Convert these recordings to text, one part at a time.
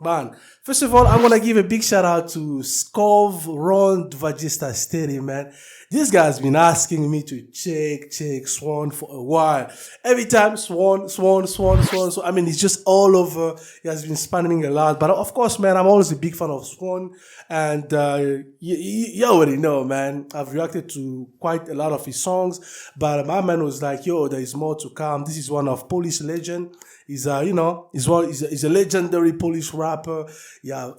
Man, first of all, I'm gonna give a big shout out to Skov Ron 24, man. This guy's been asking me to check Swan for a while. Every time Swan. So I mean, it's just all over. He has been spamming a lot, but of course, man, I'm always a big fan of Swan, and you already know, man. I've reacted to quite a lot of his songs, but my man was like, "Yo, there is more to come." This is one of Polish legend. He's he's a legendary Polish rapper. Yeah,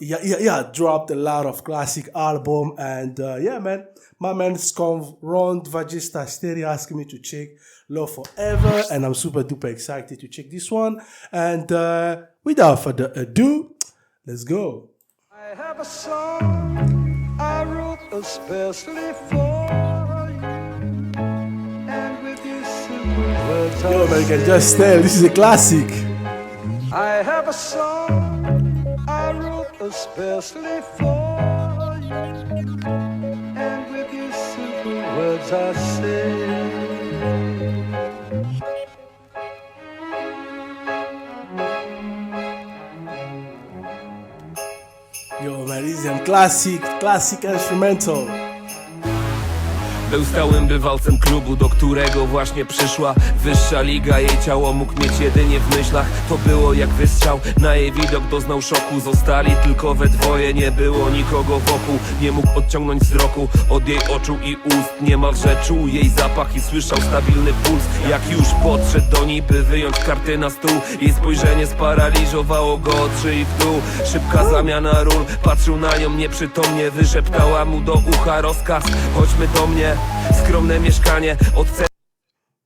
dropped a lot of classic album, and yeah, man, my man Skov Ron 24 asking me to check Love Forever, and I'm super duper excited to check this one. And without further ado, let's go. I have a song I wrote especially for you, and with these simple words Yo, man, you can just tell this is a classic. I have a song I wrote especially for you, and with these simple words I say. Yo, man, this is a classic instrumental. Był stałym bywalcem klubu, do którego właśnie przyszła wyższa liga. Jej ciało mógł mieć jedynie w myślach. To było jak wystrzał, na jej widok doznał szoku. Zostali tylko we dwoje, nie było nikogo wokół. Nie mógł odciągnąć wzroku od jej oczu i ust. Niemalże czuł jej zapach i słyszał stabilny puls. Jak już podszedł do niej, by wyjąć karty na stół, jej spojrzenie sparaliżowało go od szyi w dół. Szybka zamiana ról, patrzył na nią nieprzytomnie. Wyszeptała mu do ucha rozkaz: chodźmy do mnie. Skromne mieszkanie od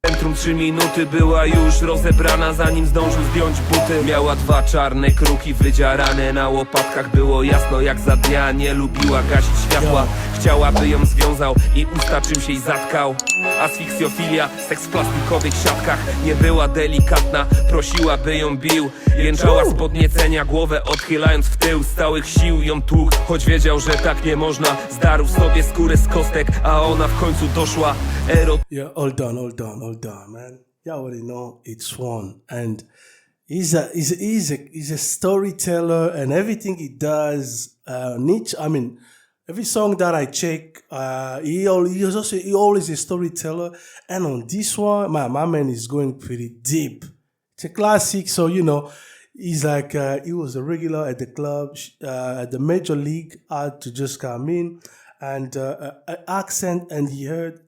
centrum 3 minuty. Była już rozebrana, zanim zdążył zdjąć buty. Miała 2 czarne kruki wydzierane na łopatkach. Było jasno jak za dnia, nie lubiła gasić światła. Chciała, by ją związał i usta czymś jej zatkał. Asfiksjofilia, seks w plastikowych siatkach. Nie była delikatna, prosiła, by ją bił. Jęczała z podniecenia, głowę odchylając w tył. Z całych sił ją tłukł, choć wiedział, że tak nie można. Zdarł sobie skórę z kostek, a ona w końcu doszła. Yeah, hold on, man. You already know it's Swan, and he's a storyteller, and everything he does, every song that I check, he always a storyteller, and on this one, my man is going pretty deep. It's a classic, so you know, he's like he was a regular at the club, at the major league, had to just come in, and accent, and he heard,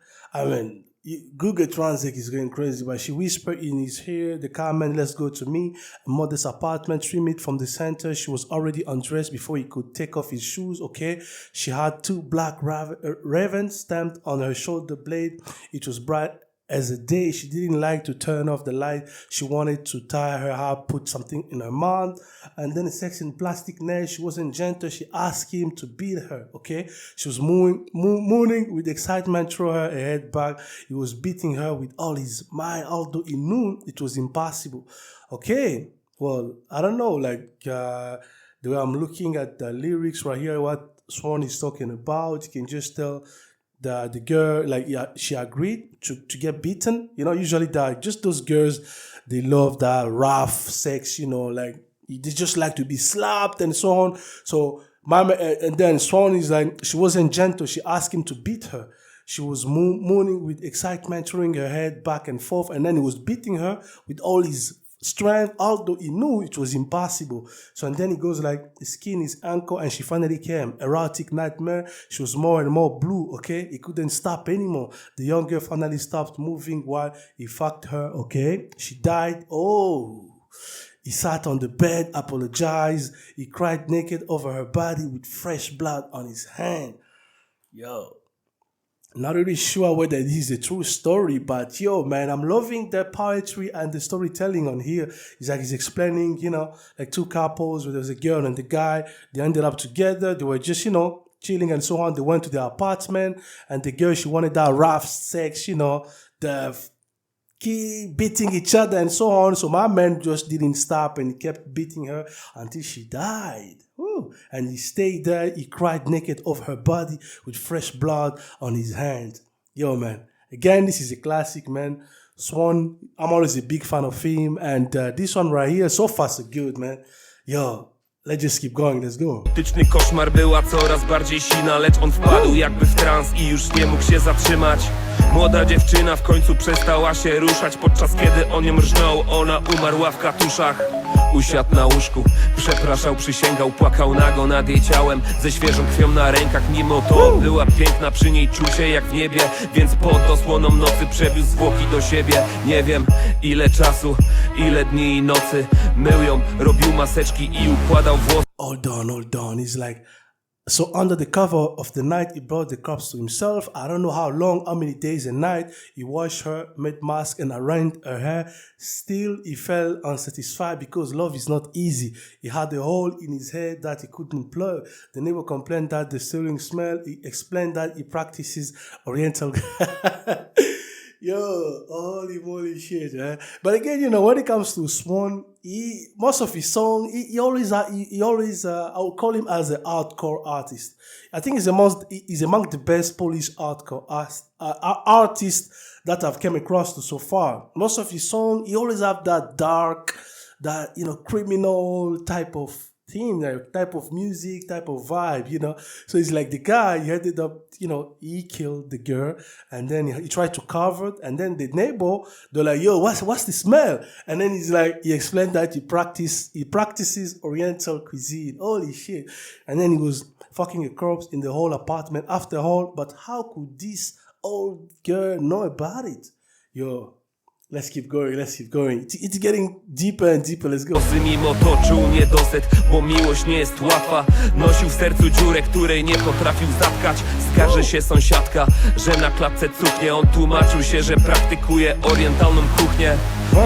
Google Translate is going crazy, but she whispered in his ear, the comment, let's go to me, a modest apartment, 3 minutes from the center. She was already undressed before he could take off his shoes, okay? She had 2 black ravens stamped on her shoulder blade. It was bright as a day. She didn't like to turn off the light. She wanted to tie her hair, put something in her mouth, and then a sex in plastic nail. She wasn't gentle. She asked him to beat her, okay? She was mooning with excitement, throw her head back. He was beating her with all his might, although he knew it was impossible. Okay, well, I don't know, the way I'm looking at the lyrics right here, what Swan is talking about, you can just tell the girl, she agreed to get beaten. You know, usually just those girls, they love that rough sex, you know, they just like to be slapped and so on. So and then Swan is like, she wasn't gentle. She asked him to beat her. She was mooning with excitement, throwing her head back and forth, and then he was beating her with all his strength, although he knew it was impossible. So, and then he goes skin his ankle, and she finally came. Erotic nightmare. She was more and more blue, okay? He couldn't stop anymore. The young girl finally stopped moving while he fucked her, okay? She died. Oh. He sat on the bed, apologized. He cried naked over her body with fresh blood on his hand. Yo. Not really sure whether this is a true story, but yo, man, I'm loving the poetry and the storytelling on here. It's like he's explaining, 2 couples where there was a girl and the guy. They ended up together. They were just, chilling and so on. They went to their apartment, and the girl, she wanted that rough sex, the keep beating each other and so on. So my man just didn't stop, and he kept beating her until she died. Ooh. And he stayed there. He cried naked over her body with fresh blood on his hand. Yo, man. Again, this is a classic, man. Swan, I'm always a big fan of him. And this one right here, so far so good, man. Yo, let's just keep going, let's go. Tyczny koszmar była coraz bardziej sina, lecz on wpadł jakby w trans i już nie mógł się zatrzymać. Młoda dziewczyna w końcu przestała się ruszać, podczas kiedy on ją rżnął, ona umarła w katuszach. Usiadł na łóżku, przepraszał, przysięgał, płakał nago nad jej ciałem, ze świeżą krwią na rękach. Mimo to była piękna, przy niej czuł się jak w niebie, więc pod osłoną nocy przewiózł zwłoki do siebie. Nie wiem ile czasu, ile dni i nocy mył ją, robił maseczki i układał włosy. Hold on, he's like, so under the cover of the night, he brought the corpse to himself. I don't know how long, how many days and night. He washed her, made mask and arranged her hair. Still, he felt unsatisfied because love is not easy. He had a hole in his head that he couldn't plug. The neighbor complained that the stirring smell. He explained that he practices Oriental. Yo, holy moly shit, man. But again, you know, when it comes to Swan, most of his song, he always, I would call him as an hardcore artist. I think he's among the best Polish hardcore artists that I've come across to so far. Most of his song, he always have that dark, that, you know, criminal type of theme, type of music, type of vibe, you know. So it's like the guy, he ended up, you know, he killed the girl and then he tried to cover it, and then the neighbor, they're like, yo, what's the smell? And then he's like, he explained that he practices Oriental cuisine. Holy shit. And then he was fucking a corpse in the whole apartment after all. But how could this old girl know about it? Yo, let's keep going. It's getting deeper and deeper, let's go. Mimo to czuł niedosyt, bo miłość nie jest łatwa. Nosił w sercu dziurę, której nie potrafił zatkać. Skarży się sąsiadka, że na klatce cuchnie. On tłumaczył się, że praktykuje orientalną kuchnię.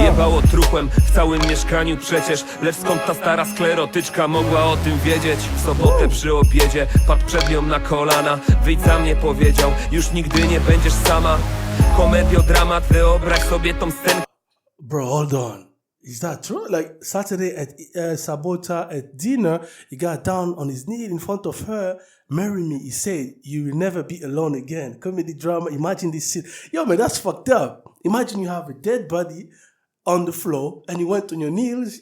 Jebało truchłem w całym mieszkaniu przecież, lecz skąd ta stara sklerotyczka mogła o tym wiedzieć? W sobotę przy obiedzie padł przed nią na kolana. Wyjdź za mnie, powiedział, już nigdy nie będziesz sama. Komediodramat, wyobraź sobie tą scenę. Bro, hold on. Is that true? Like Saturday at Sabota at dinner, he got down on his knee in front of her. Marry me, he said. You will never be alone again. Comedy drama. Imagine this shit. Yo, man, that's fucked up. Imagine you have a dead body on the floor and you went on your knees.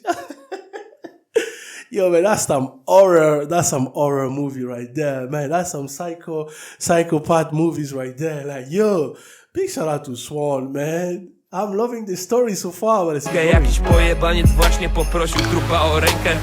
Yo, man, that's some horror movie right there, man. That's some psychopath movies right there. Like, yo, big shout out to Swan, man. I'm loving the story so far, but it's Jakiś pojebaniec właśnie poprosił trupa o rękę.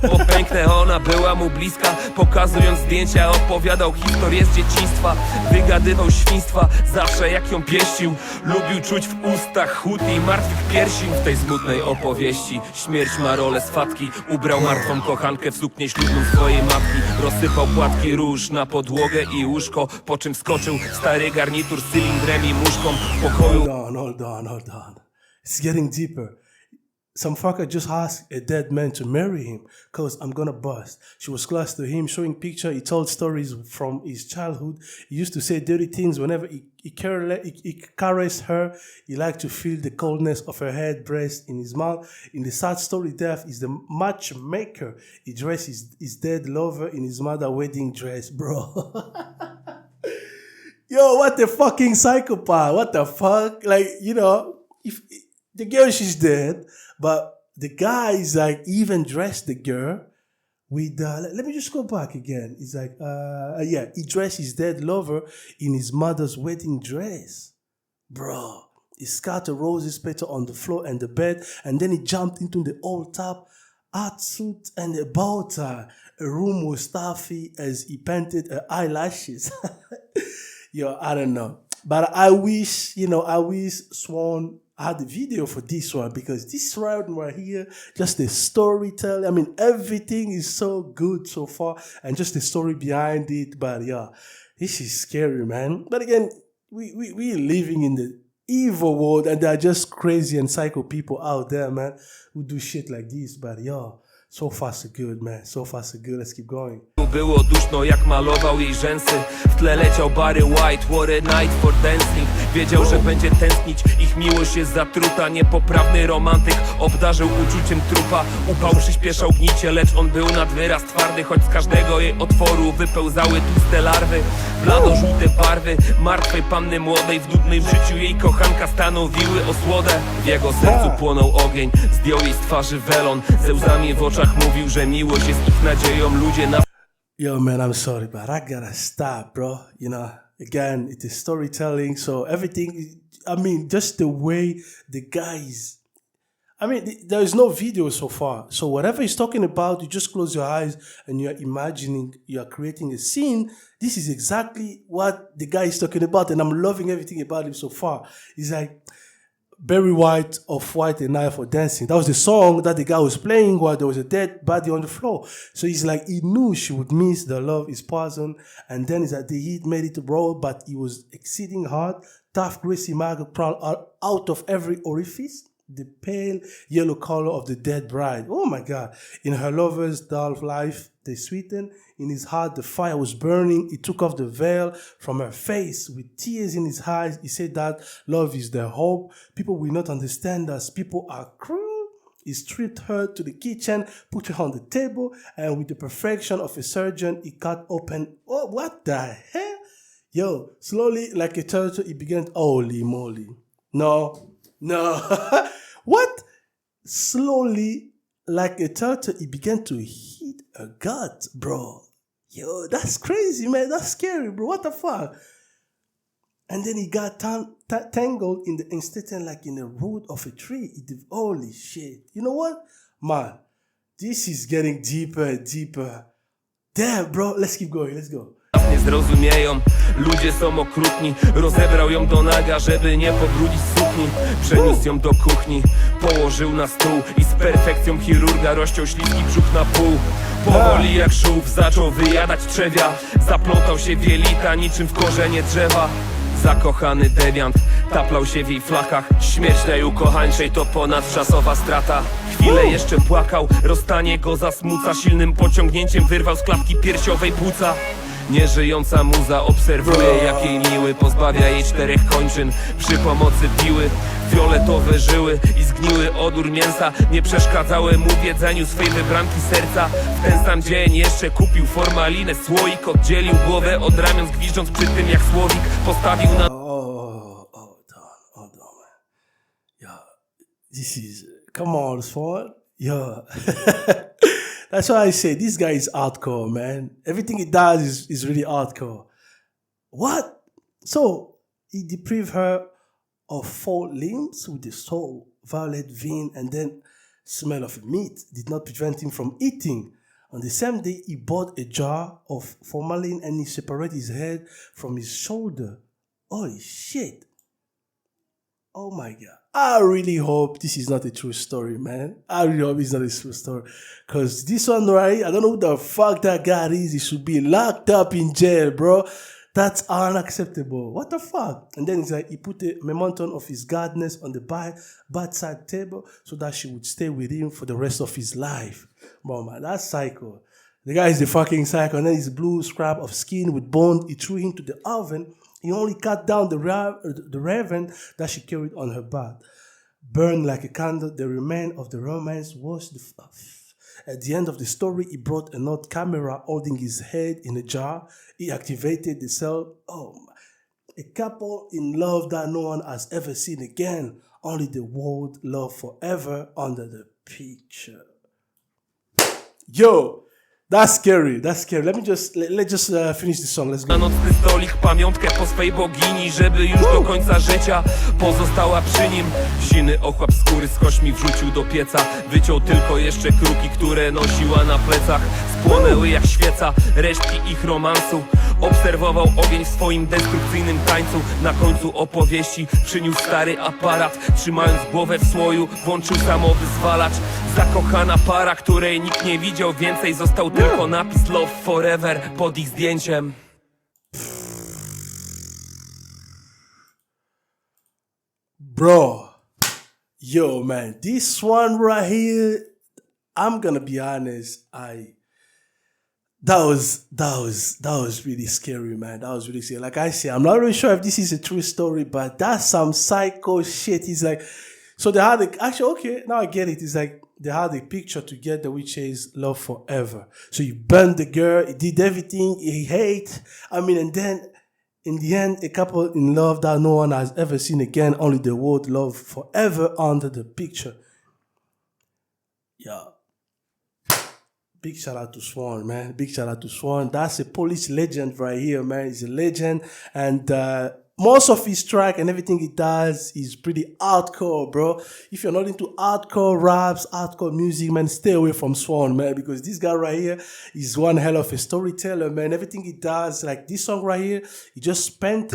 Bo piękna ona była mu bliska. Pokazując zdjęcia, opowiadał historię z dzieciństwa. Wygadywał świństwa, zawsze jak ją pieścił. Lubił czuć w ustach chłód i martwych piersi. W tej smutnej opowieści śmierć ma rolę swatki. Ubrał martwą kochankę w suknię ślubną swojej matki. Rozsypał płatki róż na podłogę i łóżko, po czym wskoczył w stary garnitur z cylindrem i muszką w pokoju. Hold on. It's getting deeper. Some fucker just asked a dead man to marry him cause I'm gonna bust. She was close to him, showing picture. He told stories from his childhood. He used to say dirty things whenever he caressed her. He liked to feel the coldness of her head, breast, in his mouth. In the sad story, death is the matchmaker. He dressed his dead lover in his mother's wedding dress, bro. Yo, what the fucking psychopath? What the fuck? Like, you know, if the girl, she's dead, but the guy is like, even dressed the girl with, let me just go back again. He's like, he dressed his dead lover in his mother's wedding dress. Bro, he scattered roses petal on the floor and the bed, and then he jumped into the old top, hat suit and a bow tie. A room was stuffy as he painted her eyelashes. Yo, I don't know. But I wish Swan had a video for this one, because this one right here, just the storytelling. I mean, everything is so good so far, and just the story behind it. But yeah, this is scary, man. But again, we living in the evil world, and there are just crazy and psycho people out there, man, who do shit like this. But yeah, so far so good, man. So far so good. Let's keep going. Było duszno jak malował jej rzęsy. W tle leciał Barry White, what a night for dancing. Wiedział, że będzie tęsknić, ich miłość jest zatruta. Niepoprawny romantyk obdarzył uczuciem trupa. Upał przyspieszał gnicie, lecz on był nad wyraz twardy. Choć z każdego jej otworu wypełzały tłuste larwy. Blado-żółte barwy martwej panny młodej. W nudnym życiu jej kochanka stanowiły osłodę. W jego sercu płonął ogień, zdjął jej z twarzy welon. Ze łzami w oczach mówił, że miłość jest ich nadzieją. Ludzie na... Yo, man, I'm sorry, but I gotta stop, bro. You know, again, it is storytelling, so everything, I mean, just the way the guys, I mean, there is no video so far. So whatever he's talking about, you just close your eyes and you're imagining, you're creating a scene. This is exactly what the guy is talking about, and I'm loving everything about him so far. He's like, Barry White of White and I for Dancing. That was the song that the guy was playing while there was a dead body on the floor. So he's like, he knew she would miss the love is poison. And then he's like, the heat made it roll, but it was exceeding hard. Tough, greasy maggot crawled out of every orifice. The pale yellow color of the dead bride. Oh my God. In her lover's dull life, they sweetened. In his heart, the fire was burning. He took off the veil from her face with tears in his eyes. He said that love is their hope. People will not understand us. People are cruel. He stripped her to the kitchen, put her on the table, and with the perfection of a surgeon, he cut open. Oh, what the hell? Yo, slowly, like a turtle, he began, holy moly. No. What? Slowly, like a turtle, he began to hit a gut, bro. Yo, that's crazy, man. That's scary, bro. What the fuck? And then he got tangled in the instant, like in the root of a tree. Holy shit. You know what? Man, this is getting deeper and deeper. Damn, bro. Let's keep going. Let's go. Nie zrozumieją, ludzie są okrutni. Rozebrał ją do naga, żeby nie pobrudzić sukni. Przeniósł ją do kuchni, położył na stół i z perfekcją chirurga rozciął śliski brzuch na pół. Powoli jak żółw zaczął wyjadać trzewia. Zaplątał się w jelita niczym w korzenie drzewa. Zakochany dewiant taplał się w jej flakach. Śmierć najukochańszej to ponadczasowa strata. Chwilę jeszcze płakał, rozstanie go zasmuca. Silnym pociągnięciem wyrwał z klatki piersiowej płuca. Nieżyjąca muza obserwuje, jak jej miły pozbawia jej 4 kończyn przy pomocy piły. Fioletowe żyły i zgniły odór mięsa nie przeszkadzały mu w jedzeniu swej wybranki serca. W ten sam dzień jeszcze kupił formalinę, słoik oddzielił głowę od ramion, gwiżdżąc przy tym jak słowik postawił na... Hold on, man. Yo, this is, come on, SWON. Yo. That's why I say this guy is hardcore, man. Everything he does is really hardcore. What? So, he deprived her of 4 limbs with the soul, violet vein, and then smell of meat did not prevent him from eating. On the same day, he bought a jar of formalin and he separated his head from his shoulder. Holy shit. Oh my God. I really hope this is not a true story, man. I really hope it's not a true story. Because this one, right, I don't know who the fuck that guy is. He should be locked up in jail, bro. That's unacceptable. What the fuck? And then it's like he put a memento of his godness on the bedside table so that she would stay with him for the rest of his life. Bro, man, that's psycho. The guy is the fucking psycho. And then his blue scrap of skin with bone, he threw him to the oven. He only cut down the raven that she carried on her back. Burned like a candle, the remains of the romance was the... At the end of the story, he brought an old camera holding his head in a jar. He activated the cell. Oh, a couple in love that no one has ever seen again. Only the world love forever under the picture. Yo! That's scary, that's scary. Let's just finish the song, let's go. Na nocny stolik pamiątkę po swej bogini, żeby już do końca życia pozostała przy nim. Siny ochłap skóry z kośćmi wrzucił do pieca. Wyciął tylko jeszcze kruki, które nosiła na plecach. Spłonęły jak świeca resztki ich romansu. Obserwował ogień w swoim destrukcyjnym tańcu. Na końcu opowieści przyniósł stary aparat. Trzymając głowę w słoju, włączył samowyzwalacz. Zakochana para, której nikt nie widział więcej. Został tylko napis Love Forever pod ich zdjęciem. Bro, yo man, this one right here, I'm gonna be honest, that was really scary, man. That was really scary. Like I say, I'm not really sure if this is a true story, but that's some psycho shit. He's like, so they had okay, now I get it. It's like they had a picture together which says love forever. So he burned the girl, he did everything he hate. I mean, and then In the end, a couple in love that no one has ever seen again, only the word love forever under the picture. Yeah. Big shout out to Słoń, man. Big shout out to Słoń. That's a Polish legend right here, man. He's a legend. And most of his track and everything he does is pretty hardcore, bro. If you're not into hardcore raps, hardcore music, man, stay away from Słoń, man. Because this guy right here is one hell of a storyteller, man. Everything he does, like this song right here, he just spent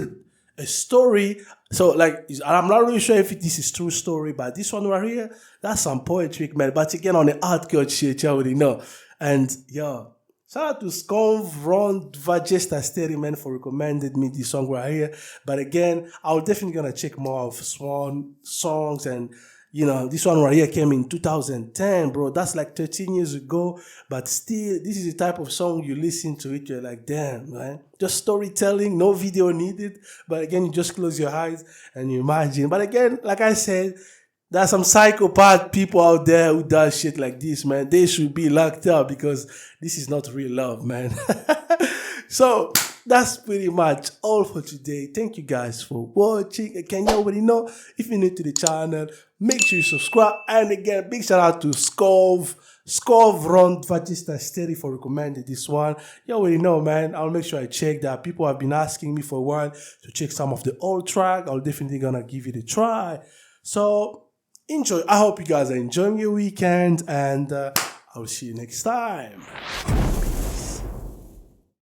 a story. So, like, I'm not really sure if this is true story, but this one right here, that's some poetry, man. But again, on the hardcore shit, you already know. And yo, shout out to SŁON, Ron, 24, man, for recommended me this song right here. But again, I'm definitely gonna check more of Słoń songs. And you know, this one right here came in 2010, bro. That's like 13 years ago. But still, this is the type of song you listen to it, you're like, damn, man. Just storytelling, no video needed. But again, you just close your eyes and you imagine. But again, like I said, there's some psychopath people out there who does shit like this, man. They should be locked up because this is not real love, man. So that's pretty much all for today. Thank you guys for watching. Again, you already know, if you're new to the channel, make sure you subscribe. And again, big shout out to Skov Ron 24 for recommending this one. You already know, man. I'll make sure I check that. People have been asking me for a while to check some of the old track. I'll definitely gonna give it a try. So enjoy. I hope you guys are enjoying your weekend, and I'll see you next time.